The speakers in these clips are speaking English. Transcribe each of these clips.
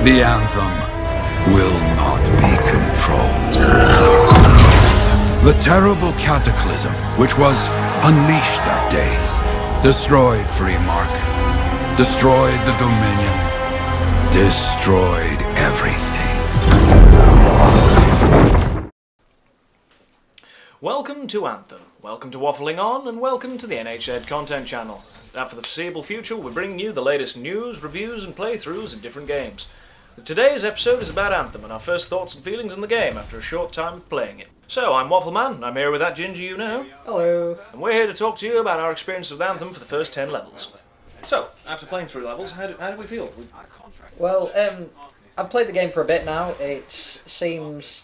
The Anthem will not be controlled. The terrible cataclysm which was unleashed that day destroyed Freemark, destroyed the Dominion, destroyed everything. Welcome to Anthem, welcome to Waffling On, and welcome to the NHZ Content Channel. Now for the foreseeable future, we're bringing you the latest news, reviews and playthroughs in different games. Today's episode is about Anthem and our first thoughts and feelings on the game after a short time of playing it. So, I'm Waffleman, and I'm here with that ginger you know. Hello. And we're here to talk to you about our experience with Anthem for the first 10 levels. So, after playing through levels, how did we feel? Well, I've played the game for a bit now. It seems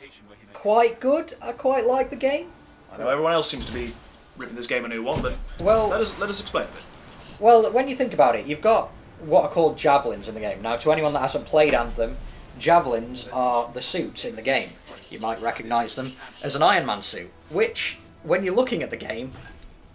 quite good. I quite like the game. I know everyone else seems to be ripping this game a new one, but well, let us explain it. Well, when you think about it, you've got what are called javelins in the game. Now, to anyone that hasn't played Anthem, javelins are the suits in the game. You might recognise them as an Iron Man suit, which, when you're looking at the game,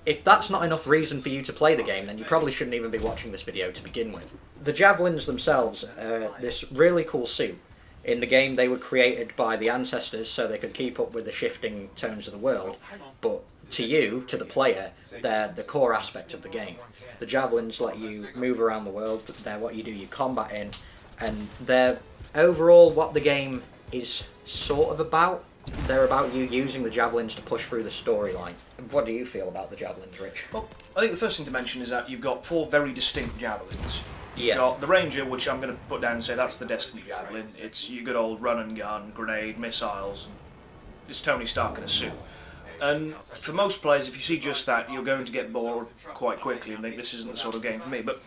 if that's not enough reason for you to play the game, then you probably shouldn't even be watching this video to begin with. The javelins themselves are this really cool suit. In the game, they were created by the ancestors so they could keep up with the shifting tones of the world, but to you, to the player, they're the core aspect of the game. The javelins let you move around the world, they're what you do your combat in, and they're overall what the game is sort of about. They're about you using the javelins to push through the storyline. What do you feel about the javelins, Rich? Well, I think the first thing to mention is that you've got 4 very distinct javelins. Yeah. You've got the Ranger, which I'm going to put down and say that's the Destiny javelin. It's your good old run and gun, grenade, missiles, and it's Tony Stark in a suit. And for most players, if you see just that, you're going to get bored quite quickly and think this isn't the sort of game for me. But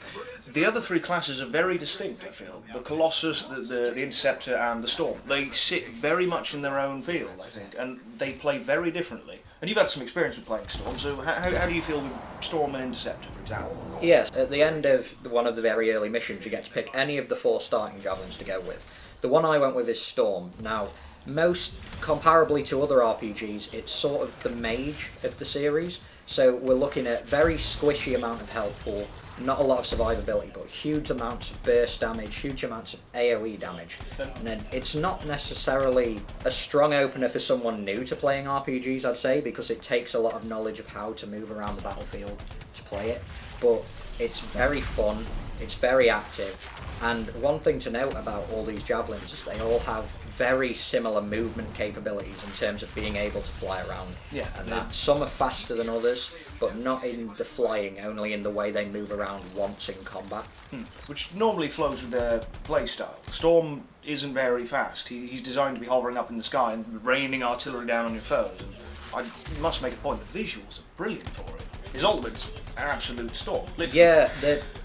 the other 3 classes are very distinct, I feel. The Colossus, the Interceptor, and the Storm. They sit very much in their own field, I think, and they play very differently. And you've had some experience with playing Storm, so how do you feel with Storm and Interceptor, for example? Yes, at the end of one of the very early missions, you get to pick any of the 4 starting javelins to go with. The one I went with is Storm. Now, most comparably to other RPGs, it's sort of the mage of the series. So we're looking at very squishy amount of health pool, not a lot of survivability, but huge amounts of burst damage, huge amounts of AoE damage. And then it's not necessarily a strong opener for someone new to playing RPGs, I'd say, because it takes a lot of knowledge of how to move around the battlefield to play it. But it's very fun, it's very active, and one thing to note about all these javelins is they all have very similar movement capabilities in terms of being able to fly around. Yeah. And that some are faster than others, but not in the flying, only in the way they move around once in combat. Which normally flows with their playstyle. Storm isn't very fast. He's designed to be hovering up in the sky and raining artillery down on your foes. And I must make a point, the visuals are brilliant for it. His ultimate's an absolute storm. Literally. Yeah,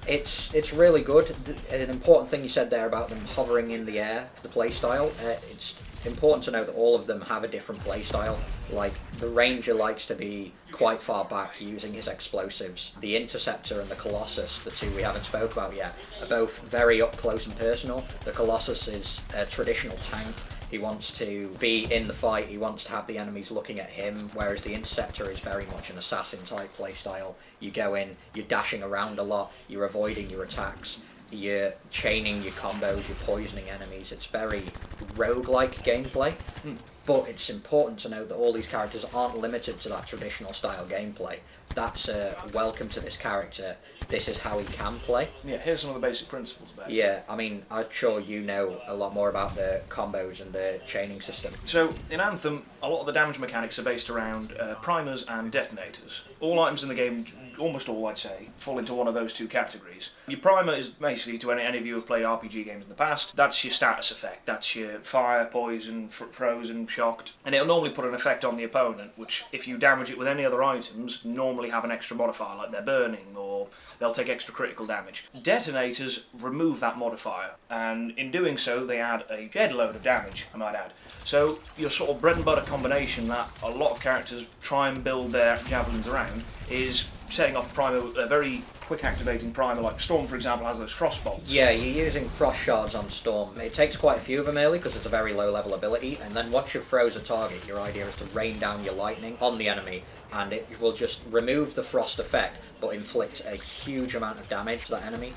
it's really good. An important thing you said there about them hovering in the air for the playstyle, it's important to know that all of them have a different playstyle. Like, the Ranger likes to be quite far back using his explosives. The Interceptor and the Colossus, the 2 we haven't spoke about yet, are both very up close and personal. The Colossus is a traditional tank. He wants to be in the fight, he wants to have the enemies looking at him, whereas the Interceptor is very much an assassin type playstyle. You go in, you're dashing around a lot, you're avoiding your attacks, you're chaining your combos, you're poisoning enemies. It's very roguelike gameplay. But it's important to note that all these characters aren't limited to that traditional style gameplay. That's a welcome to this character. This is how he can play. Yeah, here's some of the basic principles about it. Yeah, I mean, I'm sure you know a lot more about the combos and the chaining system. So, in Anthem, a lot of the damage mechanics are based around primers and detonators. All items in the game, almost all I'd say, fall into one of those 2 categories. Your primer is basically, to any of you who have played RPG games in the past, that's your status effect. That's your fire, poison, frozen, shocked. And it'll normally put an effect on the opponent, which, if you damage it with any other items, normally have an extra modifier, like they're burning, or they'll take extra critical damage. Detonators remove that modifier, and in doing so, they add a shed load of damage, I might add. So, your sort of bread and butter combination that a lot of characters try and build their javelins around is setting off a primer, a very quick activating primer, like Storm, for example, has those frost bolts. Yeah, you're using frost shards on Storm. It takes quite a few of them early because it's a very low level ability, and then once you've froze a target, your idea is to rain down your lightning on the enemy, and it will just remove the frost effect, but inflict a huge amount of damage to that enemy.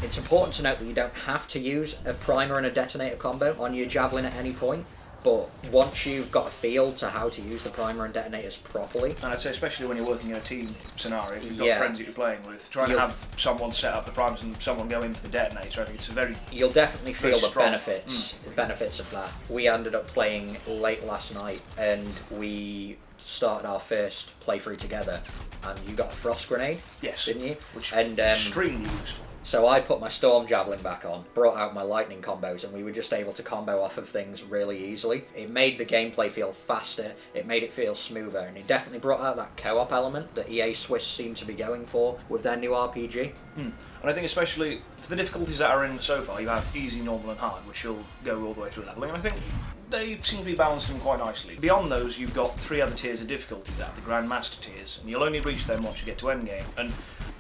It's important to note that you don't have to use a primer and a detonator combo on your javelin at any point, but once you've got a feel to how to use the primer and detonators properly... And I'd say especially when you're working in a team scenario, if you've got Yeah. friends that you're playing with, trying to have someone set up the primers and someone go in for the detonator, I think it's a very... You'll definitely feel the strong. benefits of that. We ended up playing late last night, and we started our first playthrough together, and you got a frost grenade, Yes. didn't you? Which and extremely useful. So I put my storm javelin back on, brought out my lightning combos, and we were just able to combo off of things really easily. It made the gameplay feel faster, it made it feel smoother, and it definitely brought out that co-op element that EA Swiss seem to be going for with their new RPG. And I think especially for the difficulties that are in so far, you have easy, normal and hard, which you'll go all the way through leveling. And I think they seem to be balancing quite nicely. Beyond those, you've got 3 other tiers of difficulty there, the Grandmaster tiers, and you'll only reach them once you get to endgame. And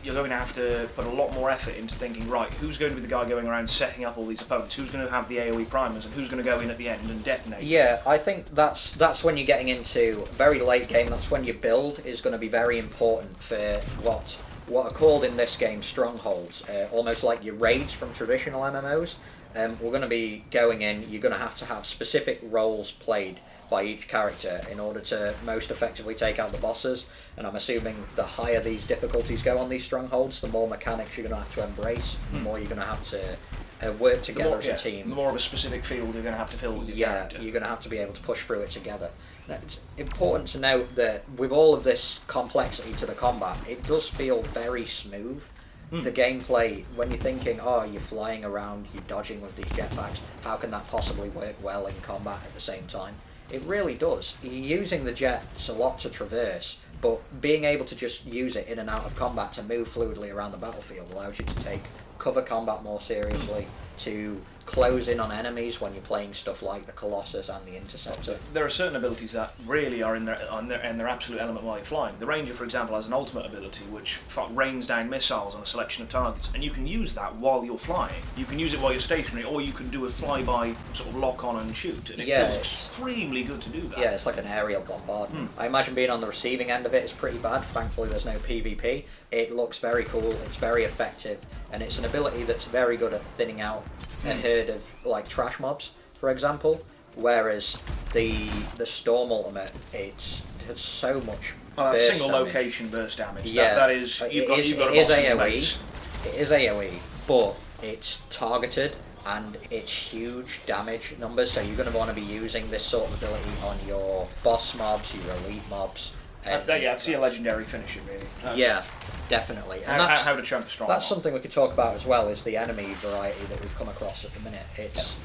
you're going to have to put a lot more effort into thinking, right, who's going to be the guy going around setting up all these opponents? Who's going to have the AoE primers, and who's going to go in at the end and detonate? Yeah, I think that's when you're getting into very late game. That's when your build is going to be very important for what are called in this game strongholds, almost like your raids from traditional MMOs. We're going to be going in. You're going to have specific roles played by each character in order to most effectively take out the bosses, and I'm assuming the higher these difficulties go on these strongholds, the more mechanics you're going to have to embrace, the more you're going to have to work together as a team. The more of a specific field you're going to have to fill with your character. You're going to have to be able to push through it together. Now, it's important to note that with all of this complexity to the combat, it does feel very smooth. The gameplay, when you're thinking, oh, you're flying around, you're dodging with these jetpacks, how can that possibly work well in combat at the same time? It really does. You're using the jets a lot to traverse, but being able to just use it in and out of combat to move fluidly around the battlefield allows you to take cover combat more seriously, to close in on enemies when you're playing stuff like the Colossus and the Interceptor. There are certain abilities that really are in their absolute element while you're flying. The Ranger, for example, has an ultimate ability which rains down missiles on a selection of targets, and you can use that while you're flying. You can use it while you're stationary, or you can do a flyby sort of lock on and shoot, and it feels extremely good to do that. Yeah, it's like an aerial bombardment. I imagine being on the receiving end of it is pretty bad. Thankfully there's no PvP. It looks very cool, it's very effective, and it's an ability that's very good at thinning out a herd of like trash mobs, for example, whereas the Storm ultimate, it's so much burst single damage. Location burst damage. Yeah, that is you've got it a is boss in AoE. space. It is AoE, but it's targeted and it's huge damage numbers. So you're going to want to be using this sort of ability on your boss mobs, your elite mobs. I'd see a legendary finisher really. Yeah, definitely. And How to chunk a strong that's mob. something we could talk about as well, is the enemy variety that we've come across at the minute. It's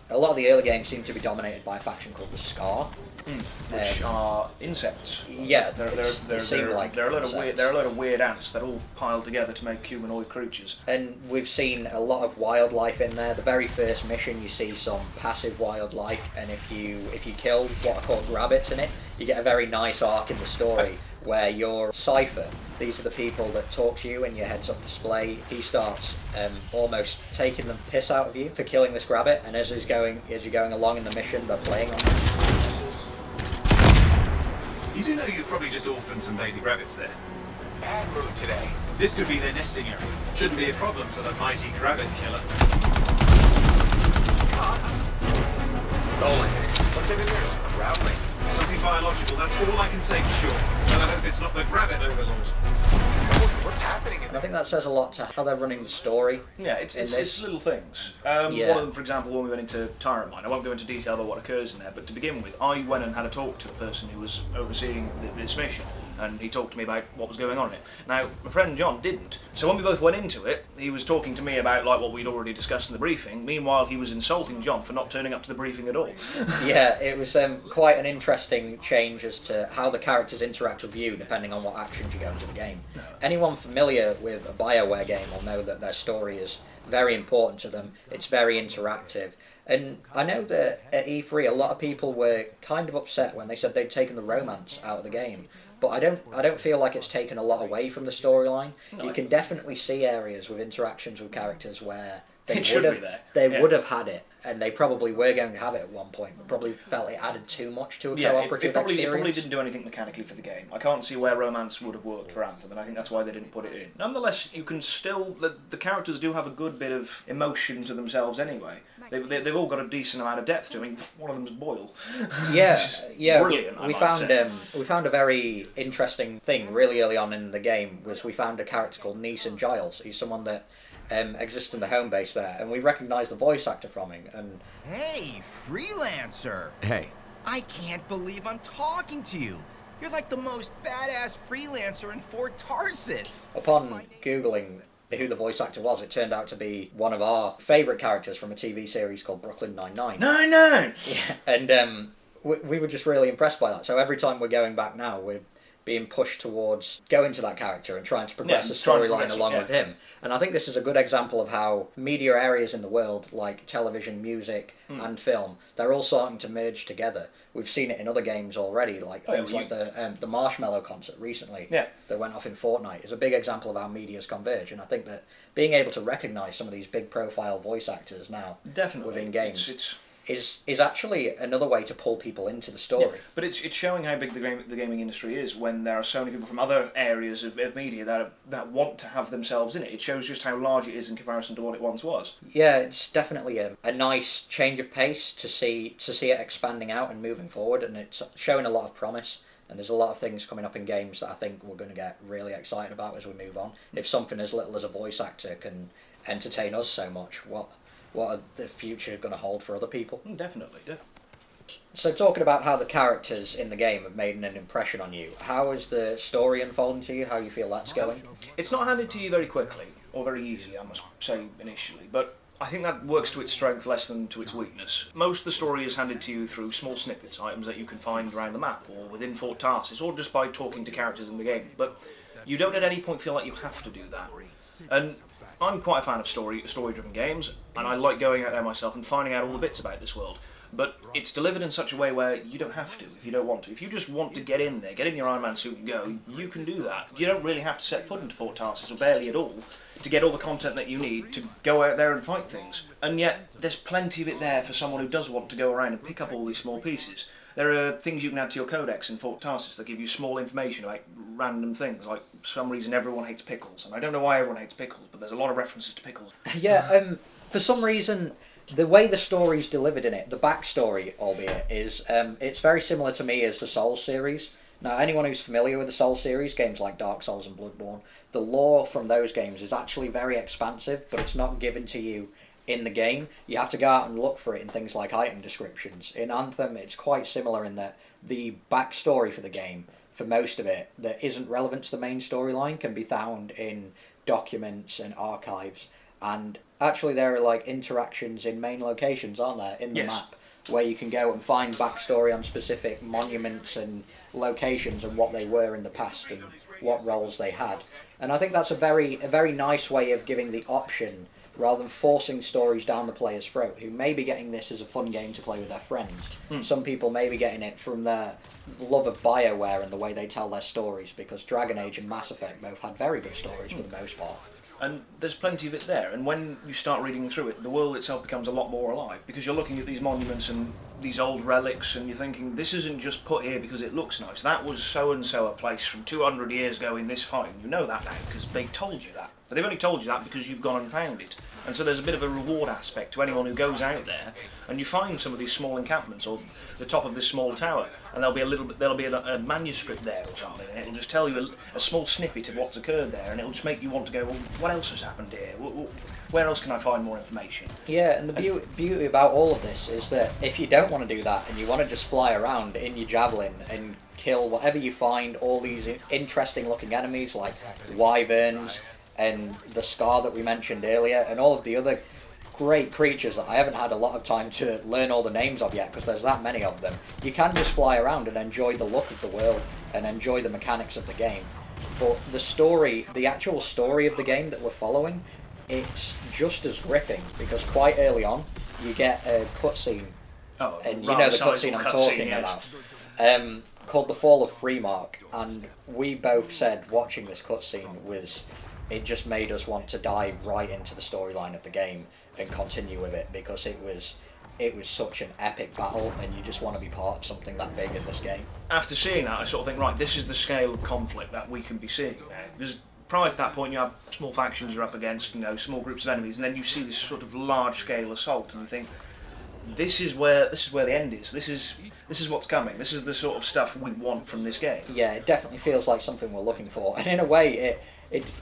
a lot of the early games seem to be dominated by a faction called the Scar, which are insects. Yeah, they're like a lot insects. of weird ants that all piled together to make humanoid creatures. And we've seen a lot of wildlife in there. The very first mission, you see some passive wildlife, and if you kill what are called rabbits in it, you get a very nice arc in the story where your Cypher, these are the people that talk to you in your heads-up display, he starts almost taking the piss out of you for killing this rabbit, and as you're going along in the mission, they're playing on it. You do know you probably just orphaned some baby rabbits there. Bad mood today. This could be their nesting area. Shouldn't be a problem for the mighty rabbit killer. Rolling. What they've been doing is growling. Something biological, that's all I can say for sure. And I hope it's not the rabbit overlord. What's happening in I there? think that says a lot to how they're running the story. Yeah, it's little things. Yeah. One of them, for example, when we went into Tyrant Mine, I won't go into detail about what occurs in there, but to begin with, I went and had a talk to the person who was overseeing this mission, and he talked to me about what was going on in it. Now, my friend John didn't, so when we both went into it, he was talking to me about like what we'd already discussed in the briefing. Meanwhile, he was insulting John for not turning up to the briefing at all. Yeah, it was quite an interesting change as to how the characters interact with you depending on what actions you go into the game. Anyone familiar with a BioWare game will know that their story is very important to them. It's very interactive. And I know that at E3 a lot of people were kind of upset when they said they'd taken the romance out of the game. But I don't feel like it's taken a lot away from the storyline. You can definitely see areas with interactions with characters where they It should would have, be there. They Yeah. would have had it, and they probably were going to have it at one point, but probably felt it added too much to a cooperative it probably experience. didn't do anything mechanically for the game. I can't see where romance would have worked for Anthem, and I think that's why they didn't put it in. Nonetheless, you can still the characters do have a good bit of emotion to themselves anyway. They've all got a decent amount of depth to them. I mean, one of them's Boyle. Yeah. Brilliant. We found a very interesting thing really early on in the game. Was we found a character called Neeson Giles. He's someone that exists in the home base there, and we recognised the voice actor from him. And Hey, freelancer! Hey, I can't believe I'm talking to you. You're like the most badass freelancer in Fort Tarsis. upon googling who the voice actor was, it turned out to be one of our favourite characters from a TV series called Brooklyn Nine-Nine. No. Yeah, and we were just really impressed by that. So every time we're going back now, we're being pushed towards going to that character and trying to progress the trying to storyline progress it, along yeah. with him. And I think this is a good example of how media areas in the world, like television, music, and film, they're all starting to merge together. We've seen it in other games already, like things like the Marshmallow concert recently that went off in Fortnite is a big example of how media's converge. And I think that being able to recognise some of these big profile voice actors now Definitely. within games It's is actually another way to pull people into the story. Yeah, but it's showing how big the gaming industry is when there are so many people from other areas of media that want to have themselves in it. It shows just how large it is in comparison to what it once was. Yeah, it's definitely a nice change of pace to see it expanding out and moving forward, and it's showing a lot of promise. And there's a lot of things coming up in games that I think we're going to get really excited about as we move on. If something as little as a voice actor can entertain us so much, what are the future going to hold for other people? Definitely. So talking about how the characters in the game have made an impression on you, how is the story unfolding to you? How you feel that's going? It's not handed to you very quickly, or very easily, I must say, initially, but I think that works to its strength less than to its weakness. Most of the story is handed to you through small snippets, items that you can find around the map, or within Fort Tarsis, or just by talking to characters in the game, but you don't at any point feel like you have to do that. And I'm quite a fan of story-driven games, and I like going out there myself and finding out all the bits about this world. But it's delivered in such a way where you don't have to if you don't want to. If you just want to get in there, get in your Iron Man suit and go, you can do that. You don't really have to set foot into Fort Tarsis, or barely at all, to get all the content that you need to go out there and fight things. And yet, there's plenty of it there for someone who does want to go around and pick up all these small pieces. There are things you can add to your codex in Fort Tarsis that give you small information about random things, like for some reason everyone hates pickles, and I don't know why everyone hates pickles, but there's a lot of references to pickles. Yeah, for some reason, the way the story's delivered in it, the backstory, albeit, is it's very similar to me as the Souls series. Now, anyone who's familiar with the Souls series, games like Dark Souls and Bloodborne, the lore from those games is actually very expansive, but it's not given to you in the game. You have to go out and look for it in things like item descriptions. In Anthem, it's quite similar in that the backstory for the game, for most of it, that isn't relevant to the main storyline, can be found in documents and archives. And actually there are like interactions in main locations, aren't there, in the map, where you can go and find backstory on specific monuments and locations and what they were in the past and what roles they had. And I think that's a very nice way of giving the option, rather than forcing stories down the player's throat, who may be getting this as a fun game to play with their friends. Some people may be getting it from their love of BioWare and the way they tell their stories, because Dragon Age and Mass Effect both had very good stories for the most part. And there's plenty of it there, and when you start reading through it, the world itself becomes a lot more alive, because you're looking at these monuments and these old relics, and you're thinking, this isn't just put here because it looks nice. That was so-and-so a place from 200 years ago in this fight. You know that now, because they told you that. But they've only told you that because you've gone and found it. And so there's a bit of a reward aspect to anyone who goes out there, and you find some of these small encampments, or the top of this small tower, and there'll be a manuscript there or something, and it'll just tell you a small snippet of what's occurred there, and it'll just make you want to go, well, what else has happened here? Where else can I find more information? Yeah, and the beauty about all of this is that if you don't want to do that and you want to just fly around in your javelin and kill whatever you find, all these interesting looking enemies like wyverns and the Scar that we mentioned earlier, and all of the other great creatures that I haven't had a lot of time to learn all the names of yet because there's that many of them, you can just fly around and enjoy the look of the world and enjoy the mechanics of the game. But the story, the actual story of the game that we're following, it's just as gripping, because quite early on you get a cutscene, and you know the cutscene I'm talking about, called The Fall of Freemark, and we both said watching this cutscene was it just made us want to dive right into the storyline of the game and continue with it, because it was such an epic battle, and you just want to be part of something that big in this game. After seeing that, I sort of think, right, this is the scale of conflict that we can be seeing now. Because prior to that point, you have small factions you're up against, small groups of enemies, and then you see this sort of large-scale assault, and you think, this is where the end is. This is what's coming. This is the sort of stuff we want from this game. Yeah, it definitely feels like something we're looking for, and in a way, it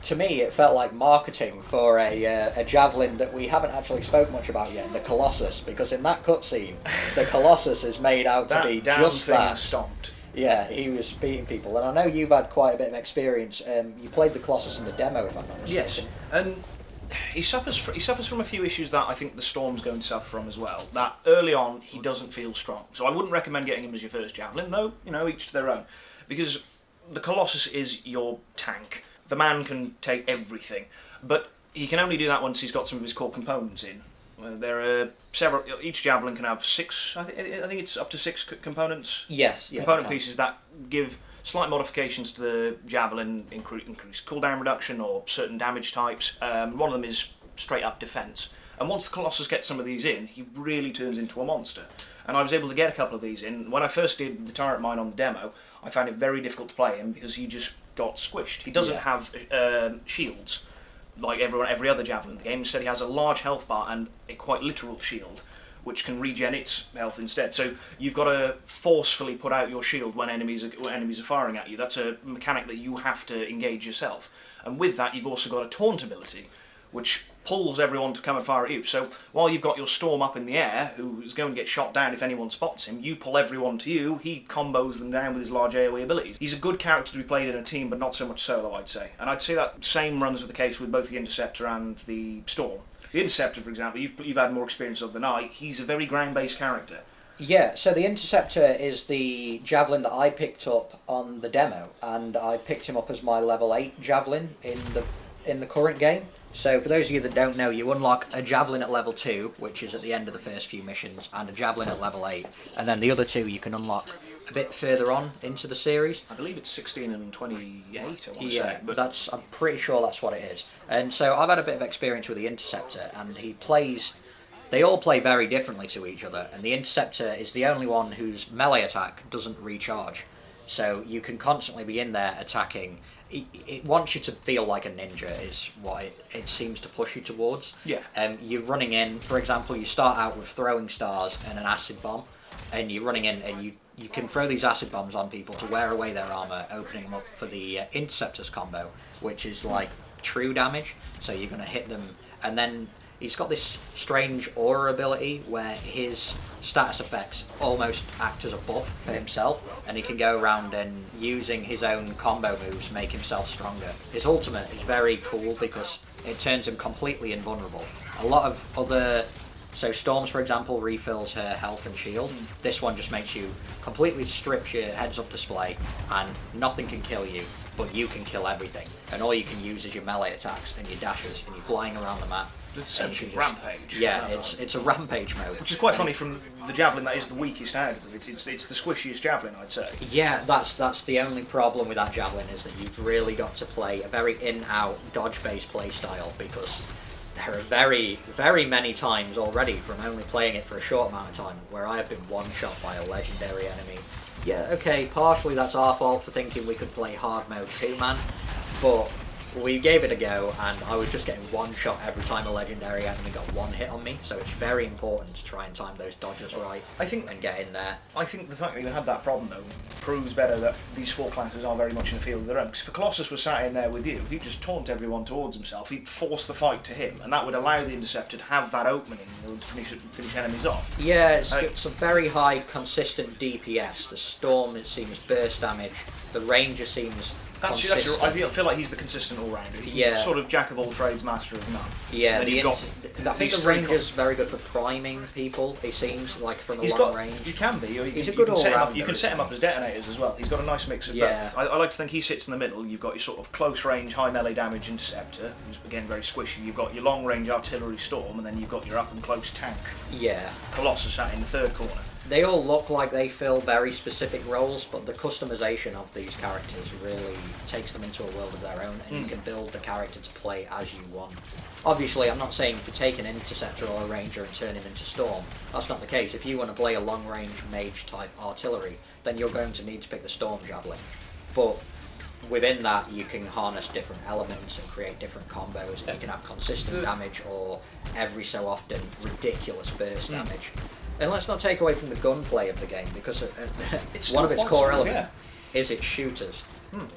to me it felt like marketing for a javelin that we haven't actually spoke much about yet, the Colossus, because in that cutscene, the Colossus is made out to be just that. Stomped. Yeah, he was beating people, and I know you've had quite a bit of experience. You played the Colossus in the demo, if I'm not mistaken. Yes, and he suffers from a few issues that I think the Storm's going to suffer from as well. That early on he doesn't feel strong, so I wouldn't recommend getting him as your first javelin, though. Each to their own, because the Colossus is your tank. The man can take everything, but he can only do that once he's got some of his core components in. There are several. Each javelin can have 6. I think it's up to 6 components. Yes, component pieces that give slight modifications to the javelin, increased cooldown reduction or certain damage types. One of them is straight up defense. And once the Colossus gets some of these in, he really turns into a monster. And I was able to get a couple of these in. When I first did the turret mine on the demo, I found it very difficult to play him because he just got squished. He doesn't have shields like every other javelin in the game. Instead, he has a large health bar and a quite literal shield, which can regen its health instead. So you've got to forcefully put out your shield when enemies are firing at you. That's a mechanic that you have to engage yourself. And with that, you've also got a taunt ability, which pulls everyone to come and fire at you. So while you've got your Storm up in the air, who is going to get shot down if anyone spots him, you pull everyone to you, he combos them down with his large AoE abilities. He's a good character to be played in a team, but not so much solo, I'd say. And I'd say that same runs with the case with both the Interceptor and the Storm. The Interceptor, for example, you've had more experience of than I. He's a very ground-based character. Yeah, so the Interceptor is the javelin that I picked up on the demo, and I picked him up as my level 8 javelin in the current game. So for those of you that don't know, you unlock a javelin at level 2, which is at the end of the first few missions, and a javelin at level 8, and then the other 2 you can unlock a bit further on into the series. I believe it's 16 and 28, I want to Yeah, say. But I'm pretty sure that's what it is. And so I've had a bit of experience with the Interceptor, and they all play very differently to each other, and the Interceptor is the only one whose melee attack doesn't recharge. So you can constantly be in there attacking. It wants you to feel like a ninja, is what it seems to push you towards. Yeah. You're running in, for example, you start out with throwing stars and an acid bomb, and you're running in and you can throw these acid bombs on people to wear away their armour, opening them up for the Interceptor's combo, which is like true damage, so you're going to hit them, and then he's got this strange aura ability where his status effects almost act as a buff for himself, and he can go around and using his own combo moves make himself stronger. His ultimate is very cool because it turns him completely invulnerable. A lot of other... So Storms, for example, refills her health and shield. This one just makes you completely strips your heads-up display, and nothing can kill you, but you can kill everything. And all you can use is your melee attacks and your dashes, and you're flying around the map. It's essentially rampage. Yeah, it's a rampage mode. Which is quite funny from the javelin that is the weakest out of them. It's the squishiest javelin, I'd say. Yeah, that's the only problem with that javelin, is that you've really got to play a very in-out dodge-based play style, because there are very, very many times already from only playing it for a short amount of time where I have been one-shot by a legendary enemy. Yeah, okay, partially that's our fault for thinking we could play hard mode 2-man, but we gave it a go, and I was just getting one shot every time a legendary enemy got one hit on me, so it's very important to try and time those dodges right and get in there. I think the fact that you had that problem, though, proves better that these 4 classes are very much in the field of their own. Because if a Colossus was sat in there with you, he'd just taunt everyone towards himself, he'd force the fight to him, and that would allow the Interceptor to have that opening to finish enemies off. Yeah, it's a very high, consistent DPS. The Storm, it seems, burst damage. The Ranger seems... I feel like he's the consistent all-rounder. He's sort of jack of all trades, master of none. Yeah, I think the Ranger's very good for priming people, he seems, like from a long range. He can be. He's a good all-rounder. You can set him up as detonators as well. He's got a nice mix of both. I like to think he sits in the middle. You've got your sort of close-range, high melee damage Interceptor, who's again very squishy. You've got your long-range artillery Storm, and then you've got your up-and-close tank. Yeah. Colossus sat in the third corner. They all look like they fill very specific roles, but the customization of these characters really takes them into a world of their own, and you can build the character to play as you want. Obviously, I'm not saying to take an Interceptor or a Ranger and turn him into Storm. That's not the case. If you want to play a long-range mage-type artillery, then you're going to need to pick the Storm Javelin. But within that, you can harness different elements and create different combos. You can have consistent damage or every so often ridiculous burst damage. And let's not take away from the gunplay of the game, because It's one of its still core positive, elements is its shooters.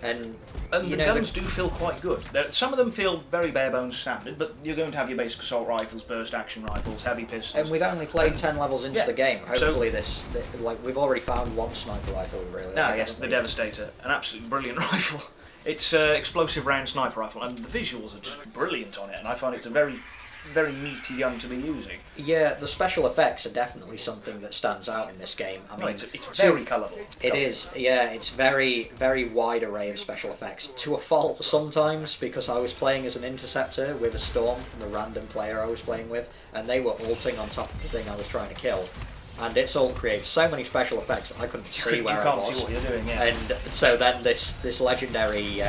And the guns do feel quite good. Some of them feel very bare bones standard, but you're going to have your basic assault rifles, burst action rifles, heavy pistols. And we've only played 10 levels into Yeah. the game. So- Hopefully we've already found one sniper rifle really. Yes, the Devastator, an absolutely brilliant rifle. It's an explosive round sniper rifle, and the visuals are just brilliant on it, and I find it's a very, very meaty gun to be using. Yeah, the special effects are definitely something that stands out in this game. I mean, It's very colourful. It is, yeah, it's very, very wide array of special effects. To a fault sometimes, because I was playing as an Interceptor with a Storm from a random player I was playing with, and they were ulting on top of the thing I was trying to kill. And its ult creates so many special effects that I couldn't see You where I can't was. see what you're doing, yeah. And so then this legendary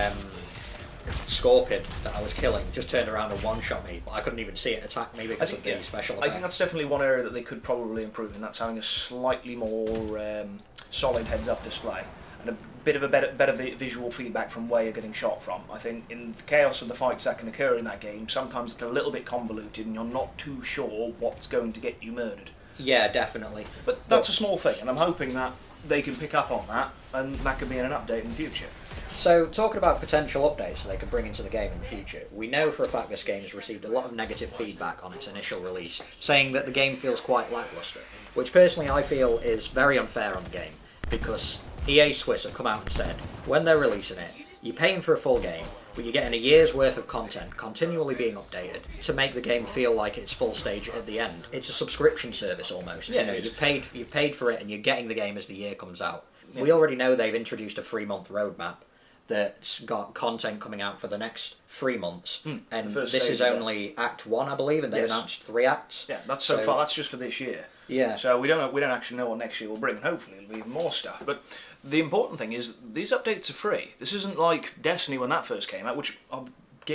Scorpion that I was killing just turned around and one-shot me, but I couldn't even see it attack me because of the special effects. I think that's definitely one area that they could probably improve, and that's having a slightly more solid heads-up display and a bit of a better visual feedback from where you're getting shot from. I think in the chaos of the fights that can occur in that game, sometimes it's a little bit convoluted and you're not too sure what's going to get you murdered. Yeah, definitely. But that's a small thing, and I'm hoping that they can pick up on that, and that could be in an update in the future. So, talking about potential updates they could bring into the game in the future, we know for a fact this game has received a lot of negative feedback on its initial release, saying that the game feels quite lacklustre, which personally I feel is very unfair on the game, because EA Swiss have come out and said, when they're releasing it, you're paying for a full game, but you're getting a year's worth of content continually being updated to make the game feel like it's full stage at the end. It's a subscription service almost. Yeah, you know, it is. you've paid for it and you're getting the game as the year comes out. Yeah. We already know they've introduced a 3-month roadmap that's got content coming out for the next 3 months, and this is only Act 1, I believe, and they've announced 3 acts. Yeah, that's so far. That's just for this year. Yeah. So we don't actually know what next year will bring, and hopefully it'll be even more stuff. But the important thing is these updates are free. This isn't like Destiny when that first came out, which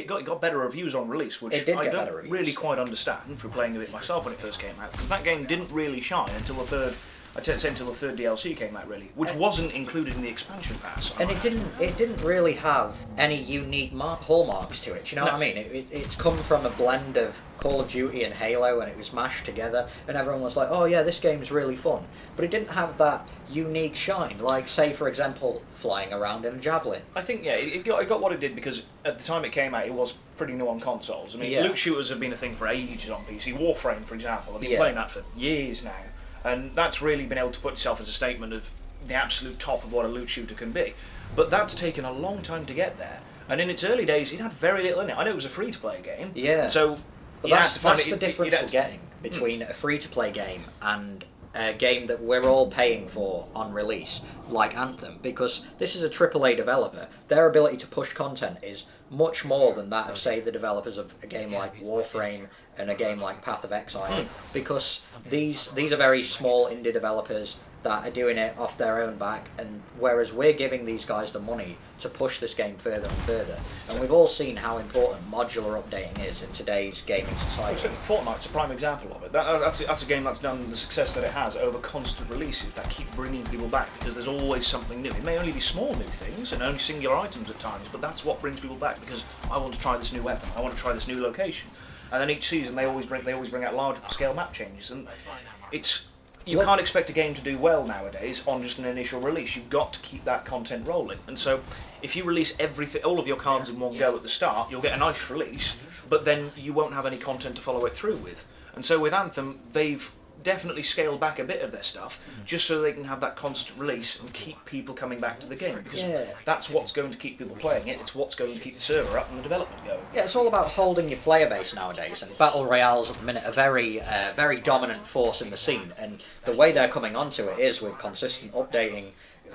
got better reviews on release, which I don't really quite understand for playing with it myself when it first came out, because that game didn't really shine until the third. I'd say until the third DLC came out, really, which wasn't included in the expansion pass. And it didn't really have any unique hallmarks to it. Do you know what I mean? It's come from a blend of Call of Duty and Halo, and it was mashed together, and everyone was like, "Oh yeah, this game's really fun," but it didn't have that unique shine, like say for example, flying around in a javelin. I think it got what it did because at the time it came out, it was pretty new on consoles. I mean, loot shooters have been a thing for ages on PC. Warframe, for example, I've been playing that for years now. And that's really been able to put itself as a statement of the absolute top of what a loot shooter can be. But that's taken a long time to get there. And in its early days, it had very little in it. I know it was a free-to-play game. Yeah. So but that's the difference we're getting between a free-to-play game and a game that we're all paying for on release, like Anthem, because this is a AAA developer. Their ability to push content is much more than that of, say, the developers of a game like Warframe and a game like Path of Exile, because these are very small indie developers that are doing it off their own back, and whereas we're giving these guys the money to push this game further and further, and we've all seen how important modular updating is in today's gaming society. Fortnite's a prime example of it. That's a game that's done the success that it has over constant releases that keep bringing people back, because there's always something new. It may only be small new things and only singular items at times, but that's what brings people back, because I want to try this new weapon, I want to try this new location. And then each season they always bring out large scale map changes, and you can't expect a game to do well nowadays on just an initial release. You've got to keep that content rolling. And so if you release all of your cards in one go at the start, you'll get a nice release, but then you won't have any content to follow it through with. And so with Anthem, they've definitely scaled back a bit of their stuff just so they can have that constant release and keep people coming back to the game, because that's what's going to keep people playing it. It's what's going to keep the server up and the development going. Yeah, it's all about holding your player base nowadays, and battle royales at the minute are very dominant force in the scene, and the way they're coming onto it is with consistent updating,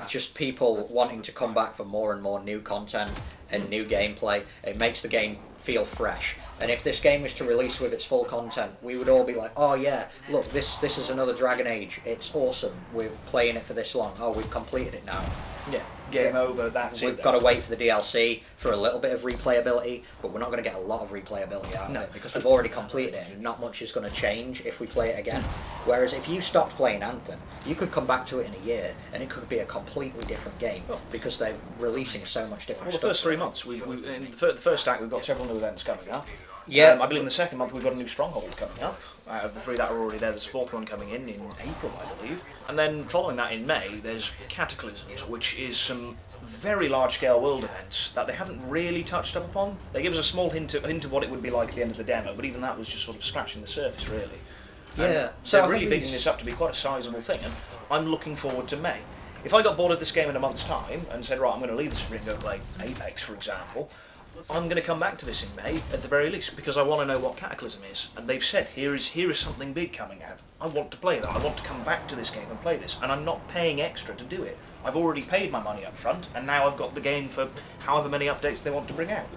just people wanting to come back for more and more new content and new gameplay. It makes the game feel fresh. And if this game was to release with its full content, we would all be like, oh yeah, look, this is another Dragon Age. It's awesome. We're playing it for this long. Oh, we've completed it now. Yeah, game over, that's it. We've got to wait for the DLC for a little bit of replayability, but we're not going to get a lot of replayability out of it because we've already completed it and not much is going to change if we play it again. Whereas if you stopped playing Anthem, you could come back to it in a year and it could be a completely different game because they're releasing so much different stuff. Well, the first 3 months, in the first act, we've got several new events coming up. Yeah, I believe in the second month we've got a new stronghold coming up. Out of the 3 that are already there, there's a 4th one coming in April, I believe. And then following that in May, there's Cataclysms, which is some very large-scale world events that they haven't really touched up upon. They give us a small hint of what it would be like at the end of the demo, but even that was just sort of scratching the surface, really. Yeah, so they're really bigging this up to be quite a sizable thing, and I'm looking forward to May. If I got bored of this game in a month's time and said, right, I'm going to leave this and go play Apex, for example, I'm going to come back to this in May, at the very least, because I want to know what Cataclysm is. And they've said, here is something big coming out. I want to play that. I want to come back to this game and play this. And I'm not paying extra to do it. I've already paid my money up front, and now I've got the game for however many updates they want to bring out.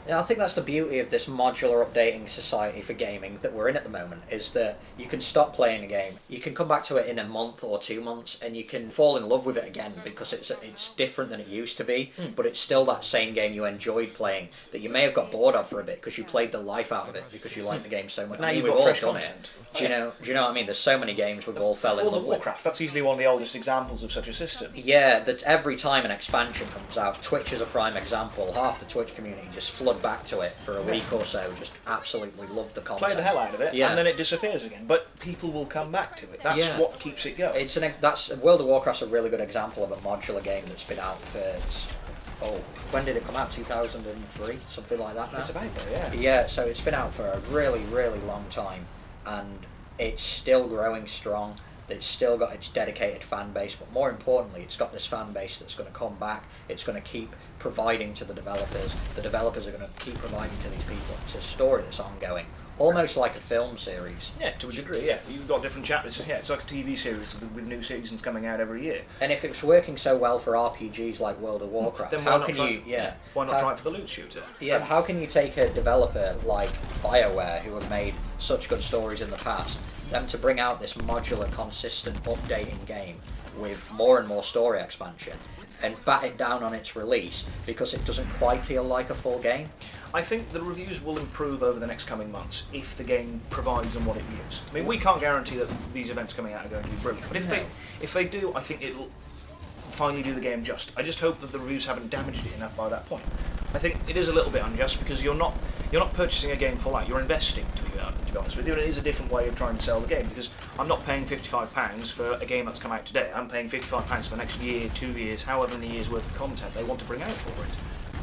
Yeah, I think that's the beauty of this modular updating society for gaming that we're in at the moment, is that you can stop playing a game, you can come back to it in a month or 2 months, and you can fall in love with it again because it's different than it used to be, but it's still that same game you enjoyed playing that you may have got bored of for a bit because you played the life out of it because you liked the game so much. Now you've we've got all fresh done content. it. Do you know what I mean? There's so many games we've all fell in World love of with. Warcraft, that's easily one of the oldest examples of such a system. Yeah, that every time an expansion comes out, Twitch is a prime example. Half the Twitch community just flood back to it for a week or so, just absolutely love the concept. Play the hell out of it, yeah. and then it disappears again. But people will come back to it. That's what keeps it going. That's World of Warcraft's a really good example of a modular game that's been out for. When did it come out? 2003, something like that. Now? It's about there, yeah. Yeah, so it's been out for a really, really long time, and it's still growing strong. It's still got its dedicated fan base, but more importantly, it's got this fan base that's going to come back. It's going to keep providing to the developers. The developers are going to keep providing to these people. It's a story that's ongoing, almost like a film series. Yeah, to a degree, yeah. You've got different chapters. Yeah, it's like a TV series with new seasons coming out every year. And if it's working so well for RPGs like World of Warcraft, then how can you? Yeah. Why not try it for the loot shooter? Yeah. How can you take a developer like BioWare, who have made such good stories in the past, them to bring out this modular, consistent, updating game with more and more story expansion, and bat it down on its release because it doesn't quite feel like a full game? I think the reviews will improve over the next coming months if the game provides them what it gives. I mean, we can't guarantee that these events coming out are going to be brilliant, but if they do, I think it'll finally do the game just. I just hope that the reviews haven't damaged it enough by that point. I think it is a little bit unjust because you're not purchasing a game full out. You're investing, to be honest with you. And it is a different way of trying to sell the game because I'm not paying £55 for a game that's come out today. I'm paying £55 for the next year, 2 years, however many years worth of content they want to bring out for it.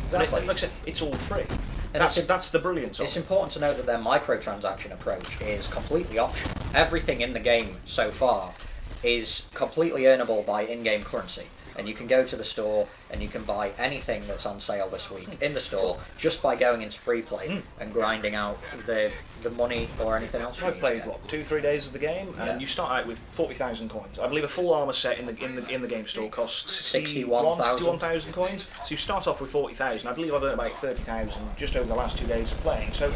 Exactly. Like I said, it's all free. And That's the brilliance of it. It's important to note that their microtransaction approach is completely optional. Everything in the game so far is completely earnable by in-game currency. And you can go to the store and you can buy anything that's on sale this week in the store just by going into free play and grinding out the money or anything else. I've played 2-3 days of the game, and you start out with 40,000 coins. I believe a full armor set in the game store costs 61,000 coins. So you start off with 40,000. I believe I've earned about 30,000 just over the last 2 days of playing. So.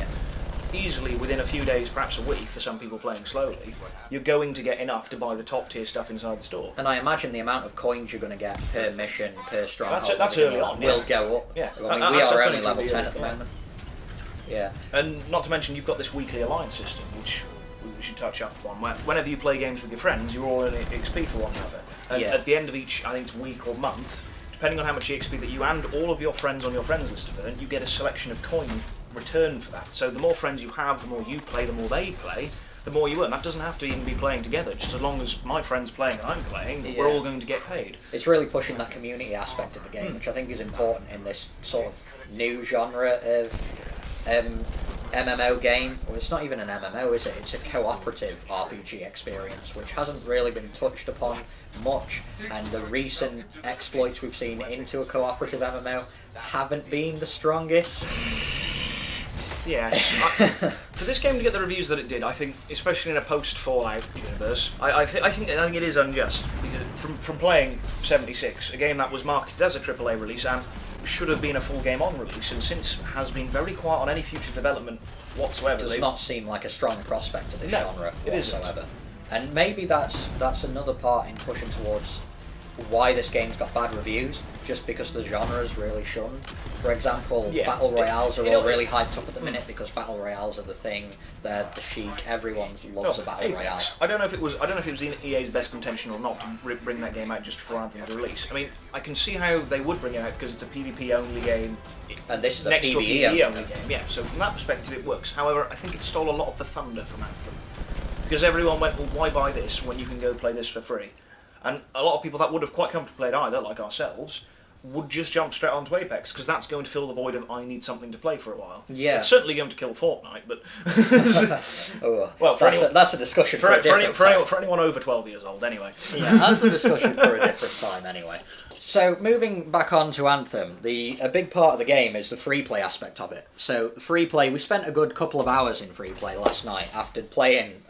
Easily within a few days, perhaps a week for some people playing slowly, you're going to get enough to buy the top tier stuff inside the store. And I imagine the amount of coins you're going to get per mission, per stronghold, that's early on, will go up. Yeah. I mean, we are only level 10 at the moment. Yeah. And not to mention, you've got this weekly alliance system, which we should touch up on. Whenever you play games with your friends, you're all earning XP for one another. And at the end of each, I think it's week or month, depending on how much XP that you and all of your friends on your friends list have earned, you get a selection of coin return for that. So the more friends you have, the more you play, the more they play, the more you earn. That doesn't have to even be playing together. Just as long as my friend's playing and I'm playing, we're all going to get paid. It's really pushing that community aspect of the game, which I think is important in this sort of new genre of MMO game. Well, it's not even an MMO, is it? It's a cooperative RPG experience, which hasn't really been touched upon much, and the recent exploits we've seen into a cooperative MMO haven't been the strongest. Yes. For this game to get the reviews that it did, I think, especially in a post-Fallout universe, I think it is unjust from playing 76, a game that was marketed as a AAA release and should have been a full game on release, and since has been very quiet on any future development whatsoever. It does not seem like a strong prospect of this No, genre it isn't. whatsoever. And maybe that's another part in pushing towards why this game's got bad reviews, just because the genre is really shunned. For example, Yeah. battle royales are You know, all really hyped up at the minute because battle royales are the thing. They're the chic. Everyone loves a battle royale. Apex. I don't know if it was in EA's best intention or not to bring that game out just before Anthem's release. I mean, I can see how they would bring it out because it's a PvP only game. And this is a next to a PvE PvE only only game. Yeah, so from that perspective it works. However, I think it stole a lot of the thunder from Anthem because everyone went, well, why buy this when you can go play this for free? And a lot of people that would have quite comfortably played either, like ourselves, would just jump straight onto Apex because that's going to fill the void of I need something to play for a while. Yeah. It's certainly going to kill Fortnite, but Oh, well, for anyone, that's a discussion for a different time. for anyone over 12 years old, anyway. Yeah, that's a discussion for a different time anyway. So moving back on to Anthem, a big part of the game is the free play aspect of it. So free play, we spent a good couple of hours in free play last night after playing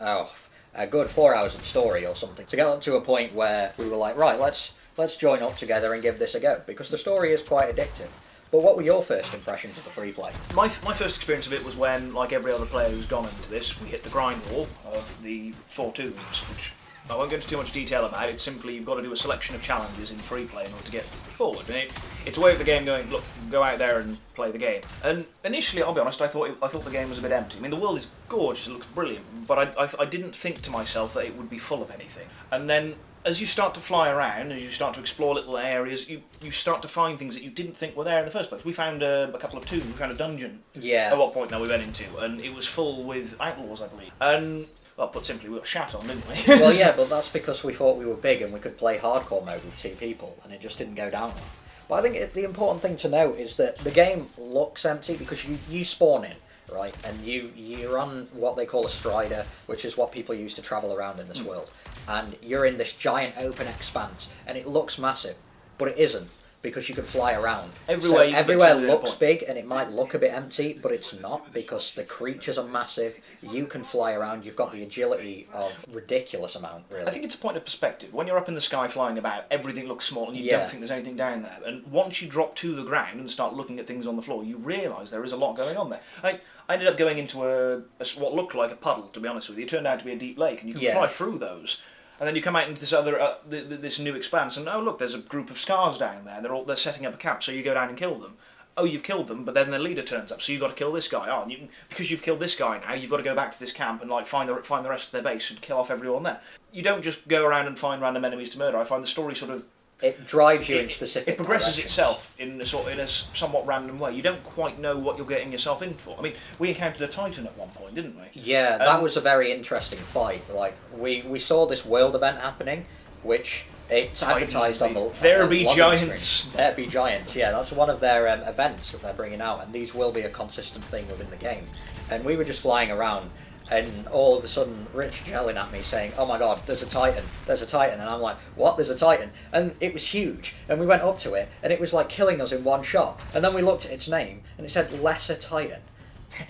a good 4 hours of story or something to get up to a point where we were like, right, let's join up together and give this a go because the story is quite addictive. But what were your first impressions of the free play? My first experience of it was when, like every other player who's gone into this, we hit the grind wall of the 4 tombs, which I won't go into too much detail about. It's simply you've got to do a selection of challenges in free play in order to get forward. And it's a way of the game going, look, go out there and play the game. And initially, I'll be honest, I thought the game was a bit empty. I mean, the world is gorgeous, it looks brilliant, but I didn't think to myself that it would be full of anything. And then as you start to fly around, as you start to explore little areas, you start to find things that you didn't think were there in the first place. We found a couple of tombs, we found a dungeon at what point now we went into, and it was full with outlaws, I believe. And well, put simply, we got shat on, didn't we? Well, yeah, but that's because we thought we were big and we could play hardcore mode with 2 people, and it just didn't go down well. But I think the important thing to note is that the game looks empty because you spawn in, right, and you're on what they call a strider, which is what people use to travel around in this world, and you're in this giant open expanse, and it looks massive, but it isn't. Because you can fly around. Everywhere looks big and it might look a bit empty, but it's not because the creatures are massive. You can fly around. You've got the agility of ridiculous amount, really. I think it's a point of perspective. When you're up in the sky flying about, everything looks small and you don't think there's anything down there. And once you drop to the ground and start looking at things on the floor, you realise there is a lot going on there. I ended up going into what looked like a puddle, to be honest with you. It turned out to be a deep lake, and you can fly through those. And then you come out into this other, this new expanse, and oh look, there's a group of scars down there. They're setting up a camp, so you go down and kill them. Oh, you've killed them, but then their leader turns up, so you've got to kill this guy. Oh, and because you've killed this guy now, you've got to go back to this camp and find the rest of their base and kill off everyone there. You don't just go around and find random enemies to murder. I find the story sort of it drives you in specific. It progresses directions. itself in a somewhat random way. You don't quite know what you're getting yourself in for. I mean, we encountered a Titan at one point, didn't we? Yeah, that was a very interesting fight. Like we saw this world event happening, which it's advertised on the There be London giants. Screen. There be giants. Yeah, that's one of their events that they're bringing out, and these will be a consistent thing within the game. And we were just flying around. And all of a sudden, Rich yelling at me saying, "Oh my God, there's a Titan! There's a Titan!" And I'm like, "What? There's a Titan?" And it was huge. And we went up to it, and it was like killing us in one shot. And then we looked at its name, and it said Lesser Titan.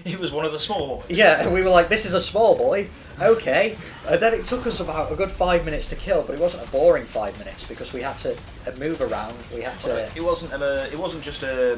It was one of the small ones. Yeah, and we were like, "This is a small boy." Okay. And then it took us about a good 5 minutes to kill, but it wasn't a boring 5 minutes because we had to move around. We had to. It wasn't just a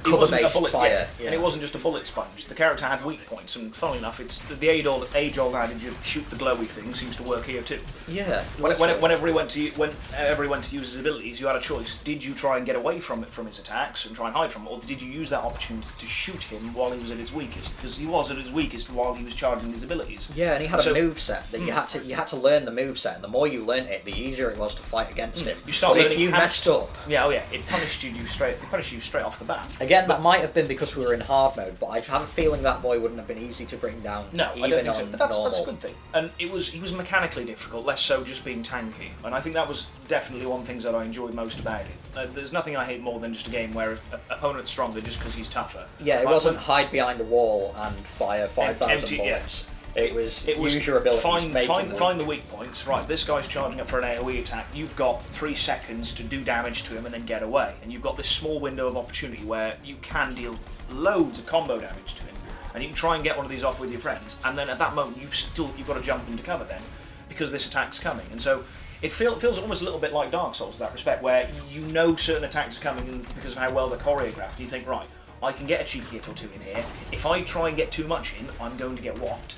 cover-based bullet fire, and it wasn't just a bullet sponge. The character had weak points, and funnily enough, it's the age-old adage of shoot the glowy thing seems to work here too. Yeah. Whenever he went to use his abilities, you had a choice. Did you try and get away from his attacks and try and hide from it, or did you use that opportunity to shoot him while he was at his weakest? Because he was at his weakest while he was charging his abilities. Yeah, and he had a move set that you had to learn the move set, and the more you learnt it, the easier it was to fight against him. You start but learning if you messed up, it punished you straight off the bat. Again, that might have been because we were in hard mode, but I have a feeling that boy wouldn't have been easy to bring down. No, even I don't think so. on But that's normal. a good thing. And he was mechanically difficult, less so just being tanky. And I think that was definitely one of the things that I enjoyed most about it. There's nothing I hate more than just a game where an opponent's stronger just because he's tougher. Yeah, it wasn't hide behind a wall and fire 5,000 bullets. It was use your abilities. Find the weak points. Right, this guy's charging up for an AoE attack. You've got 3 seconds to do damage to him and then get away. And you've got this small window of opportunity where you can deal loads of combo damage to him, and you can try and get one of these off with your friends. And then at that moment, you've got to jump into cover then, because this attack's coming. And so It feels almost a little bit like Dark Souls in that respect, where you know certain attacks are coming in because of how well they're choreographed. You think, right, I can get a cheeky hit or two in here. If I try and get too much in, I'm going to get whopped.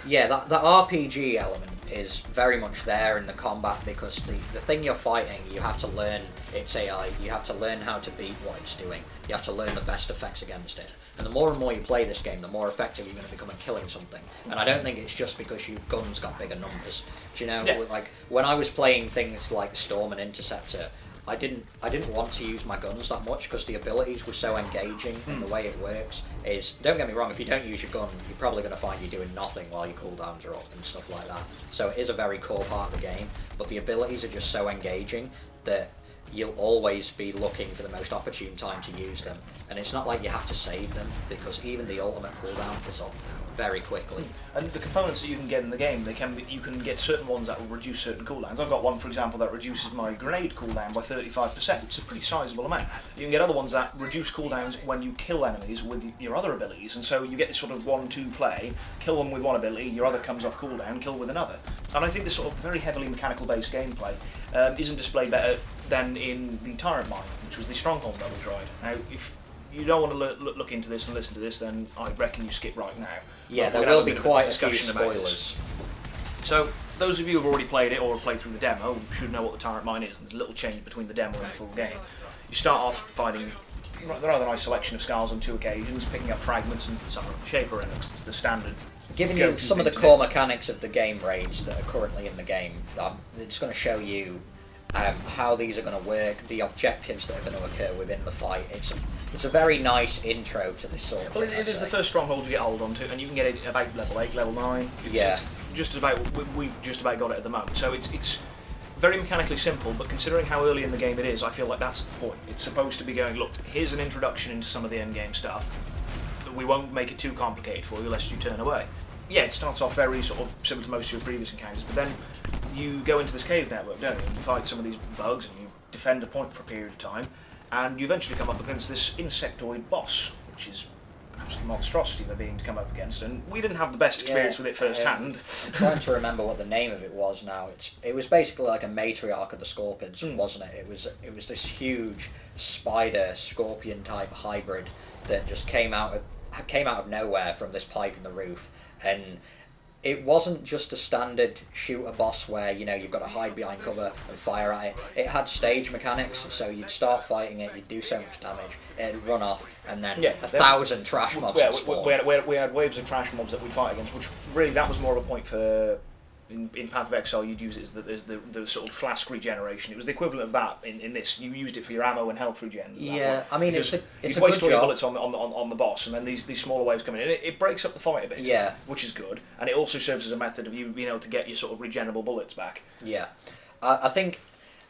Yeah, that RPG element is very much there in the combat, because the thing you're fighting, you have to learn its AI, you have to learn how to beat what it's doing, you have to learn the best effects against it. And the more and more you play this game, the more effective you're going to become at killing something. And I don't think it's just because your guns got bigger numbers. Do you know, like when I was playing things like Storm and Interceptor, I didn't want to use my guns that much because the abilities were so engaging, and the way it works is, don't get me wrong, if you don't use your gun, you're probably going to find you're doing nothing while your cooldowns are up and stuff like that. So it is a very core part of the game, but the abilities are just so engaging that you'll always be looking for the most opportune time to use them. And it's not like you have to save them, because even the ultimate cooldown is up very quickly. And the components that you can get in the game, you can get certain ones that will reduce certain cooldowns. I've got one, for example, that reduces my grenade cooldown by 35%. It's a pretty sizable amount. You can get other ones that reduce cooldowns when you kill enemies with your other abilities, and so you get this sort of 1-2 play, kill one with one ability, your other comes off cooldown, kill with another. And I think this sort of very heavily mechanical-based gameplay isn't displayed better than in the Tyrant Mine, which was the Stronghold that we tried. Now, if you don't want to look into this and listen to this, then I reckon you skip right now. Yeah, there will be quite a few spoilers. So, those of you who have already played it or have played through the demo should know what the Tyrant Mine is. There's a little change between the demo and the full game. You start off fighting a rather nice selection of scars on 2 occasions, picking up fragments and some shaper relics. It's the standard. Giving you some of the core mechanics of the game raids that are currently in the game. It's going to show you how these are going to work, the objectives that are going to occur within the fight. It's a very nice intro to this sort of Well, thing. it is the first stronghold you get hold onto, and you can get it about level 8, level 9. It's just about, we've just about got it at the moment. So it's very mechanically simple, but considering how early in the game it is, I feel like that's the point. It's supposed to be going, look, here's an introduction into some of the end game stuff. We won't make it too complicated for you lest you turn away. Yeah, it starts off very sort of similar to most of your previous encounters, but then you go into this cave network, don't you? And you fight some of these bugs, and you defend a point for a period of time, and you eventually come up against this insectoid boss, which is an absolute monstrosity they're being to come up against, and we didn't have the best experience with it firsthand. I'm trying to remember what the name of it was now. It was basically like a matriarch of the Scorpions, wasn't it? It was this huge spider scorpion type hybrid that just came out of nowhere from this pipe in the roof. And it wasn't just a standard shooter boss where, you know, you've got to hide behind cover and fire at it. It had stage mechanics, so you'd start fighting it, you'd do so much damage, it'd run off, and then 1,000 trash mobs would spawn. We had waves of trash mobs that we'd fight against, which really, that was more of a point for... In Path of Exile, you'd use it as the sort of flask regeneration. It was the equivalent of that in this. You used it for your ammo and health regen. Yeah, I mean, it's a waste good all your job. bullets on the boss, and then these smaller waves come in. It breaks up the fight a bit, yeah, which is good, and it also serves as a method of you being able to get your sort of regenerable bullets back. Yeah, I think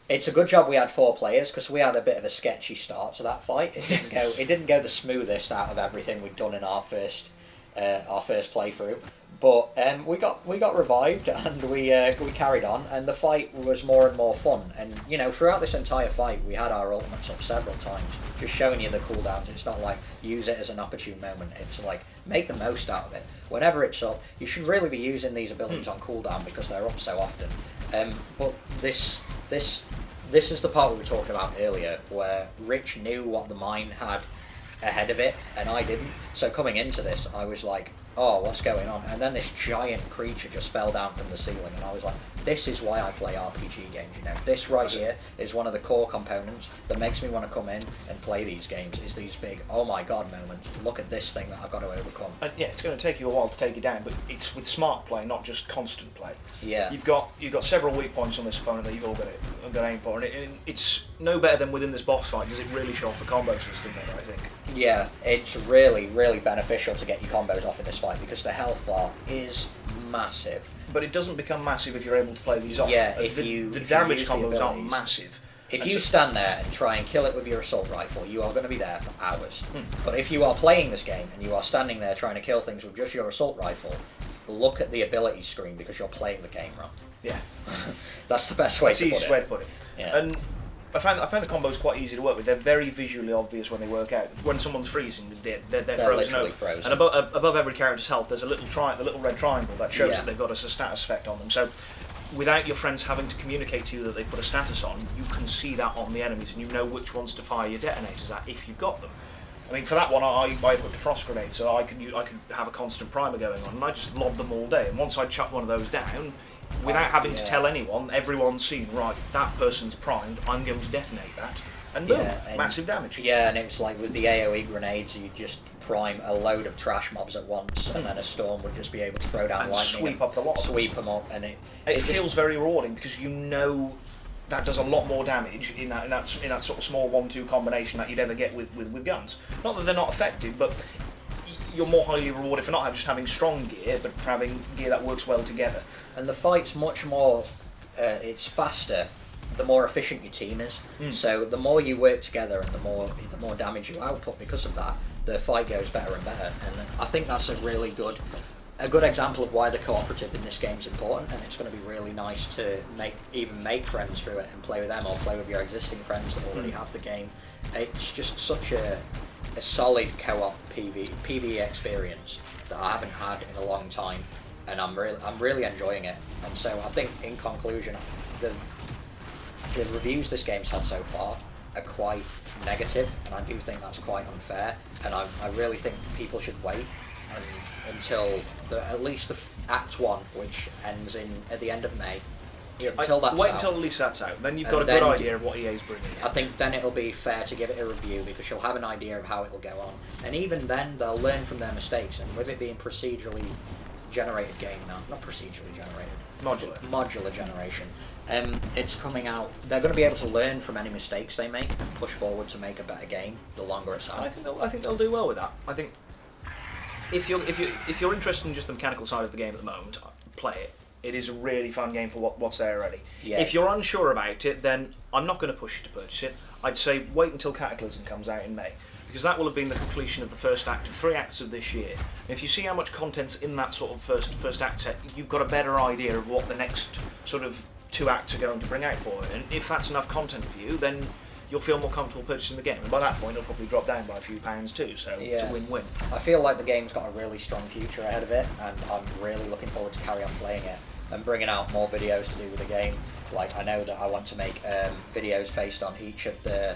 it's a good job we had 4 players, because we had a bit of a sketchy start to that fight. It didn't go the smoothest out of everything we'd done in our first playthrough. But we got revived, and we carried on, and the fight was more and more fun. And you know, throughout this entire fight, we had our ultimates up several times, just showing you the cooldowns. It's not like use it as an opportune moment. It's like make the most out of it. Whenever it's up, you should really be using these abilities on cooldown because they're up so often. But this is the part we were talking about earlier, where Rich knew what the mine had ahead of it, and I didn't. So coming into this, I was like, oh, what's going on? And then this giant creature just fell down from the ceiling, and I was like, this is why I play RPG games, you know. This right here is one of the core components that makes me want to come in and play these games, is these big, oh my god moments. Look at this thing that I've got to overcome. And yeah, it's going to take you a while to take it down, but it's with smart play, not just constant play. Yeah. You've got several weak points on this opponent that you've all got to aim for, and it's no better than within this boss fight does it really show off the combo system there, I think. Yeah, it's really, really beneficial to get your combos off in this fight, because the health bar is massive. But it doesn't become massive if you're able to play these off. Yeah, the damage combos aren't massive. If you stand there and try and kill it with your assault rifle, you are going to be there for hours. But if you are playing this game and you are standing there trying to kill things with just your assault rifle, look at the ability screen, because you're playing the game wrong. Yeah. That's the best way That's to the put easiest it. way to put it. Yeah. And I found the combos quite easy to work with. They're very visually obvious when they work out. When someone's freezing, they're frozen literally over. frozen. And above every character's health, there's a little red triangle that shows that they've got a status effect on them. So without your friends having to communicate to you that they put a status on, you can see that on the enemies and you know which ones to fire your detonators at if you've got them. I mean, for that one, I put the frost grenade, so I could have a constant primer going on, and I just lobbed them all day. And once I chucked one of those down, without having to tell anyone, everyone's seen, right, that person's primed, I'm going to detonate that, and boom, massive damage. Yeah, and it's like with the AoE grenades, you just prime a load of trash mobs at once, and then a storm would just be able to throw down and lightning sweep up the lot. Sweep them up, and it feels very rewarding because you know that does a lot more damage in that sort of small 1-2 combination that you'd ever get with guns. Not that they're not effective, but you're more highly rewarded for not just having strong gear, but for having gear that works well together. And the fight's much more, it's faster the more efficient your team is. So the more you work together and the more damage you output because of that, the fight goes better and better. And I think that's a good example of why the cooperative in this game is important, and it's going to be really nice to make friends through it and play with them or play with your existing friends that already have the game. It's just such a solid co-op PvE experience that I haven't had in a long time, and I'm really enjoying it. And so I think in conclusion, the reviews this game's had so far are quite negative, and I do think that's quite unfair, and I really think people should wait until at least the Act 1, which ends at the end of May. Until at least that's out. Then you've got a good idea of what EA's bringing. I think then it'll be fair to give it a review because you'll have an idea of how it'll go on. And even then, they'll learn from their mistakes. And with it being procedurally generated game now, not procedurally generated, modular generation, it's coming out. They're going to be able to learn from any mistakes they make and push forward to make a better game. The longer it's out, I think they'll do well with that. I think if you're interested in just the mechanical side of the game at the moment, play it. It is a really fun game for what's there already. Yeah. If you're unsure about it, then I'm not going to push you to purchase it. I'd say wait until Cataclysm comes out in May, because that will have been the completion of the first act of 3 acts of this year. And if you see how much content's in that sort of first act set, you've got a better idea of what the next sort of 2 acts are going to bring out for it. And if that's enough content for you, then you'll feel more comfortable purchasing the game. And by that point, it'll probably drop down by a few pounds too, so it's a win-win. I feel like the game's got a really strong future ahead of it, and I'm really looking forward to carry on playing it and bringing out more videos to do with the game. Like, I know that I want to make videos based on each of the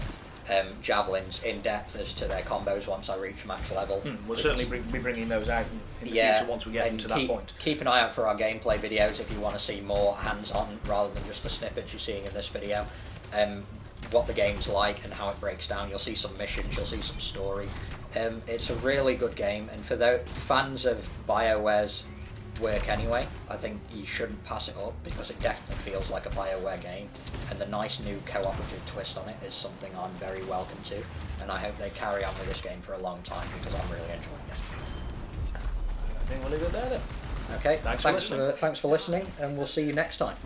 javelins in depth as to their combos once I reach max level. We'll certainly be bringing those out in the future once we get to that point. Keep an eye out for our gameplay videos if you want to see more hands-on rather than just the snippets you're seeing in this video. What the game's like and how it breaks down. You'll see some missions, you'll see some story. It's a really good game, and for the fans of BioWare's work anyway, I think you shouldn't pass it up because it definitely feels like a BioWare game, and the nice new cooperative twist on it is something I'm very welcome to, and I hope they carry on with this game for a long time because I'm really enjoying it. I think we'll leave it there then. Okay, thanks for listening, and we'll see you next time.